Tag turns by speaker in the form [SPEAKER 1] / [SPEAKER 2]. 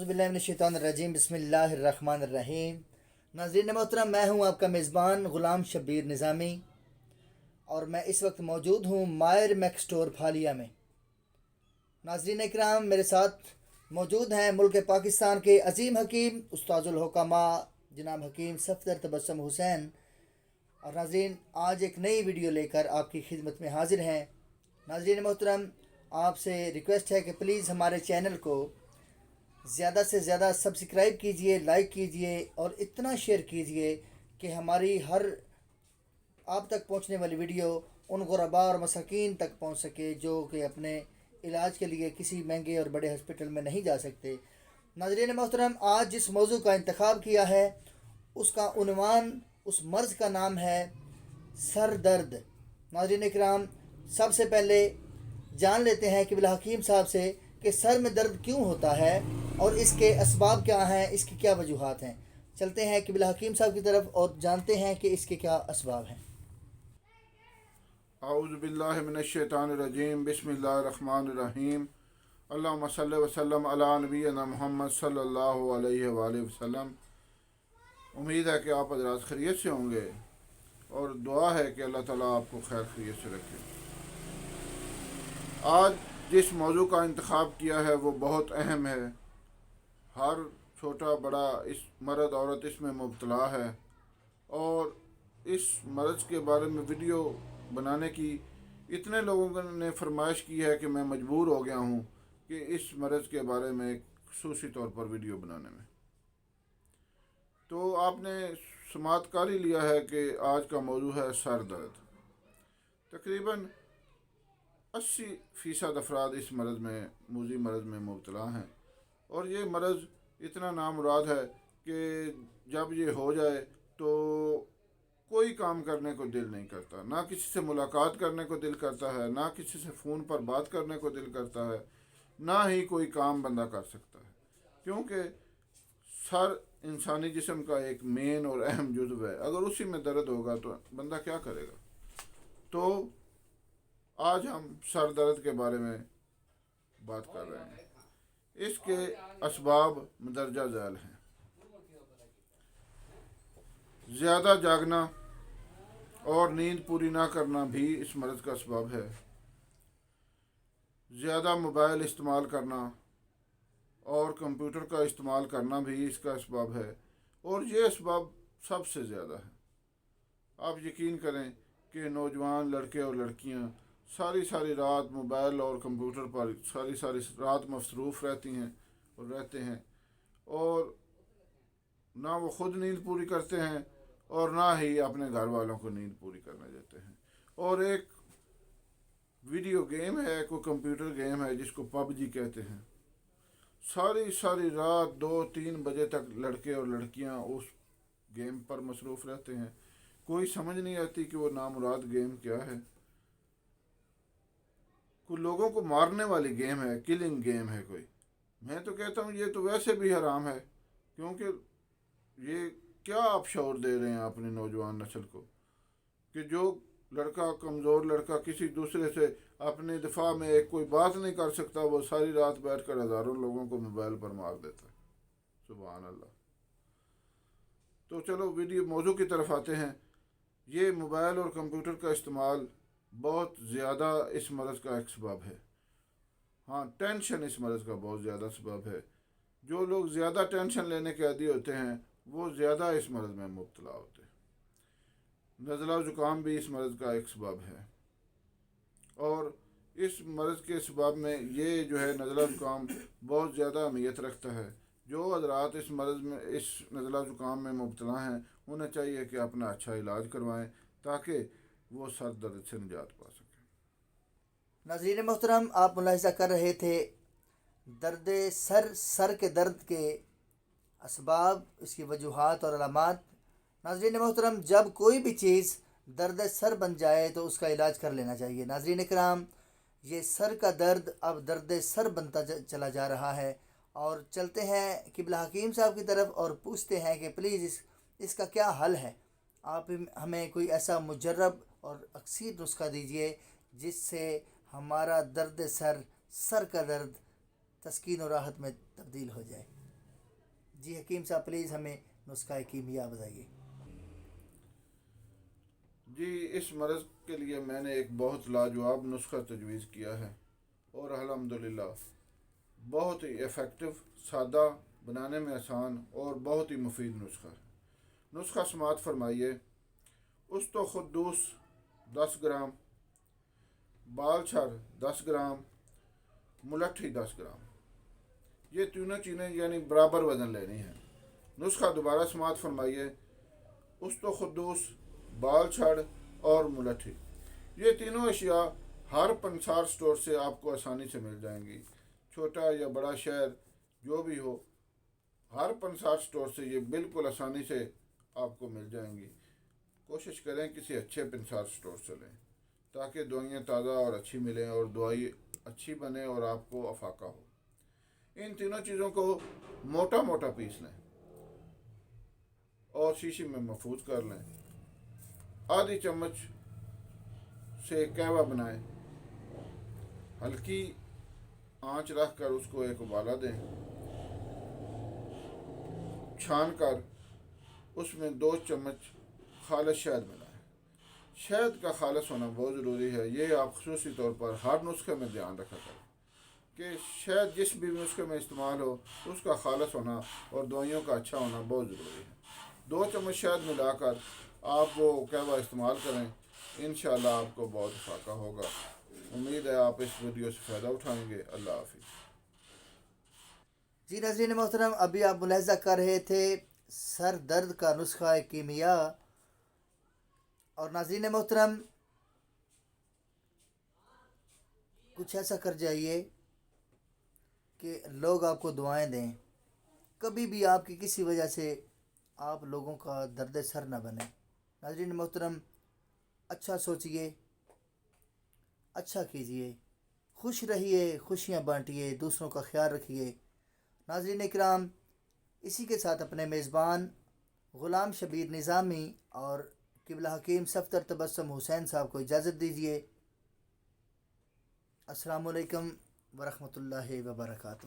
[SPEAKER 1] औज़ुबिल्लाहिमिनश्शैतानिर्रजीम बिस्मिल्लाहिर्रहमानिर्रहीम। नाज़रीन मोहतरम, मैं हूं आपका मेज़बान ग़ुलाम शब्बीर निज़ामी और मैं इस वक्त मौजूद हूं मायर मैक स्टोर फालिया में। नाज़रीन इकराम, मेरे साथ मौजूद हैं मुल्क पाकिस्तान के अज़ीम हकीम उस्ताजुल हुक्मा जनाब हकीम सफ़दर तबस्सुम हुसैन। और नाज़रीन, आज एक नई वीडियो लेकर आपकी खिदमत में हाज़िर हैं। नाज़रीन मोहतरम, आपसे रिक्वेस्ट है कि प्लीज़ हमारे चैनल को ज़्यादा से ज़्यादा सब्सक्राइब कीजिए, लाइक कीजिए और इतना शेयर कीजिए कि हमारी हर आप तक पहुंचने वाली वीडियो उन गुरबा और मसाकीन तक पहुंच सके जो कि अपने इलाज के लिए किसी महंगे और बड़े हॉस्पिटल में नहीं जा सकते। नाज़रीन मोहतरम, आज जिस मौजू का इंतखाब किया है उसका उन्वान, उस मर्ज़ का नाम है सर दर्द। नाज़रीन इकराम, सबसे पहले जान लेते हैं कि बिला हकीम साहब से कि सर में दर्द क्यों होता है और इसके असबाब क्या हैं, इसकी क्या वजूहात हैं। चलते हैं कि बिला हकीम साहब की तरफ और जानते हैं कि इसके क्या असबाब हैं।
[SPEAKER 2] आऊज़ु बिल्लाहि मिनश्शैतानिर्रजीम बिस्मिल्लाहिर्रहमानिर्रहीम। अल्लाहुम्मा सल्लि व सल्लम अला नबिय्यिना मुहम्मद सल्लल्लाहु अलैहि वसल्लम। उम्मीद है कि आप हज़रात खैरियत से होंगे और दुआ है कि अल्लाह ताला आपको खैर खैरियत से रखे। आज जिस मौजू का इंतखाब किया है वो बहुत अहम है। हर छोटा बड़ा इस मर्द औरत इसमें मुब्तला है और इस मर्ज़ के बारे में वीडियो बनाने की इतने लोगों ने फरमाइश की है कि मैं मजबूर हो गया हूँ कि इस मर्ज़ के बारे में खुसूसी तौर पर वीडियो बनाने में। तो आपने समात कर ही लिया है कि आज का मौजू है सर दर्द। तकरीबन 80% अफराद इस मर्ज़ में मूजी मर्ज़ में मुब्तला हैं और ये मर्ज़ इतना नामुराद है कि जब ये हो जाए तो कोई काम करने को दिल नहीं करता, ना किसी से मुलाकात करने को दिल करता है, ना किसी से फ़ोन पर बात करने को दिल करता है, ना ही कोई काम बंदा कर सकता है, क्योंकि सर इंसानी जिस्म का एक मेन और अहम जुज़्व है। अगर उसी में दर्द होगा तो बंदा क्या करेगा। तो आज हम सर दर्द के बारे में बात कर रहे हैं। इसके असबाब मदरजा झैल हैं। ज़्यादा जागना और नींद पूरी ना करना भी इस मर्ज़ का असबाब है। ज़्यादा मोबाइल इस्तेमाल करना और कंप्यूटर का इस्तेमाल करना भी इसका असबाब है और ये असबाब सबसे ज़्यादा है। आप यकीन करें कि नौजवान लड़के और लड़कियां सारी रात मोबाइल और कंप्यूटर पर सारी रात मसरूफ़ रहती हैं और रहते हैं और ना वो ख़ुद नींद पूरी करते हैं और ना ही अपने घर वालों को नींद पूरी करने देते हैं। और एक वीडियो गेम है, कोई कंप्यूटर गेम है जिसको पबजी कहते हैं। सारी रात 2-3 बजे तक लड़के और लड़कियां उस गेम पर मसरूफ़ रहते हैं। कोई समझ नहीं आती कि वो नामुराद गेम क्या है। कोई लोगों को मारने वाली गेम है, किलिंग गेम है कोई। मैं तो कहता हूँ ये तो वैसे भी हराम है, क्योंकि ये क्या आप शौर दे रहे हैं अपनी नौजवान नस्ल को कि जो लड़का, कमज़ोर लड़का किसी दूसरे से अपने दिफा में एक कोई बात नहीं कर सकता, वो सारी रात बैठ कर हज़ारों लोगों को मोबाइल पर मार देता है। सुभान अल्लाह। तो चलो वीडियो मौजू की तरफ आते हैं। ये मोबाइल और कंप्यूटर का इस्तेमाल बहुत ज़्यादा इस मर्ज़ का एक सबब है। हाँ, टेंशन इस मर्ज़ का बहुत ज़्यादा सबब है। जो लोग ज़्यादा टेंशन लेने के आदी होते हैं वो ज़्यादा इस मर्ज़ में मुब्तला होते हैं। नज़ला ज़ुकाम भी इस मर्ज़ का एक सबब है और इस मर्ज़ के सबब में ये जो है नज़ला ज़ुकाम बहुत ज़्यादा अहमियत रखता है। जो हज़रात इस मर्ज़ में, इस नज़ला ज़ुकाम में मुब्तला हैं, उन्हें चाहिए कि अपना अच्छा इलाज करवाएं ताकि वो सर दर्द से निजात पा सकें।
[SPEAKER 1] नाज़रीन मोहतरम, आप मुलाहिज़ा कर रहे थे दर्द सर के दर्द के असबाब, इसकी वजूहात और अलामात। नाज़रीन मोहतरम, जब कोई भी चीज़ दर्द सर बन जाए तो उसका इलाज कर लेना चाहिए। नाज़रीन इकराम, ये सर का दर्द अब दर्द सर बनता चला जा रहा है। और चलते हैं किबला हकीम साहब की तरफ और पूछते हैं कि प्लीज़ इसका क्या हल है। आप हमें कोई ऐसा मुजर्रब और अक्सर नुस्खा दीजिए जिससे हमारा दर्द सर का दर्द तस्कीन और राहत में तब्दील हो जाए। جی حکیم صاحب پلیز ہمیں نسخہ کیمیا بتائیے۔
[SPEAKER 2] جی اس مرض کے لیے میں نے ایک بہت لاجواب نسخہ تجویز کیا ہے، اور الحمدللہ بہت ہی ایفیکٹو، سادہ، بنانے میں آسان اور بہت ہی مفید نسخہ ہے۔ نسخہ سماعت فرمائیے۔ استخدوس 10 گرام، بال چھر 10 گرام، ملٹھی 10 گرام، یہ تینوں چیزیں یعنی برابر وزن لینی ہے۔ نسخہ دوبارہ سماعت فرمائیے۔ استخدوس، بال چھڑ اور ملٹھی، یہ تینوں اشیاء ہر پنسار سٹور سے آپ کو آسانی سے مل جائیں گی، چھوٹا یا بڑا شہر جو بھی ہو، ہر پنسار سٹور سے یہ بالکل آسانی سے آپ کو مل جائیں گی۔ کوشش کریں کسی اچھے پنسار سٹور سے لیں تاکہ دوائیاں تازہ اور اچھی ملیں اور دوائی اچھی بنے اور آپ کو افاقہ ہو۔ ان تینوں چیزوں کو موٹا موٹا پیس لیں اور شیشی میں محفوظ کر لیں۔ آدھی چمچ سے قہوہ بنائیں، ہلکی آنچ رکھ کر اس کو ایک ابالا دیں، چھان کر اس میں 2 چمچ خالص شہد ملائیں۔ شہد کا خالص ہونا بہت ضروری ہے، یہ آپ خصوصی طور پر ہر نسخے میں دھیان رکھا کریں کہ شہد جس بھی نسخے میں استعمال ہو اس کا خالص ہونا اور دوائیوں کا اچھا ہونا بہت ضروری ہے۔ 2 چمچ شہد ملا کر آپ وہ قہوہ استعمال کریں، انشاءاللہ آپ کو بہت افاقہ ہوگا۔ امید ہے آپ اس ویڈیو سے فائدہ اٹھائیں گے۔ اللہ حافظ۔
[SPEAKER 1] جی ناظرین محترم، ابھی آپ ملاحظہ کر رہے تھے سر درد کا نسخہ کیمیا۔ اور ناظرین محترم، کچھ ایسا کر جائیے کہ لوگ آپ کو دعائیں دیں، کبھی بھی آپ کی کسی وجہ سے آپ لوگوں کا درد سر نہ بنے۔ ناظرین محترم، اچھا سوچئے، اچھا کیجئے، خوش رہیے، خوشیاں بانٹیے، دوسروں کا خیال رکھیے۔ ناظرین اکرام، اسی کے ساتھ اپنے میزبان غلام شبیر نظامی اور قبلہ حکیم صفدر تبسم حسین صاحب کو اجازت دیجیے۔ السلام علیکم ورحمۃ اللہ وبرکاتہ۔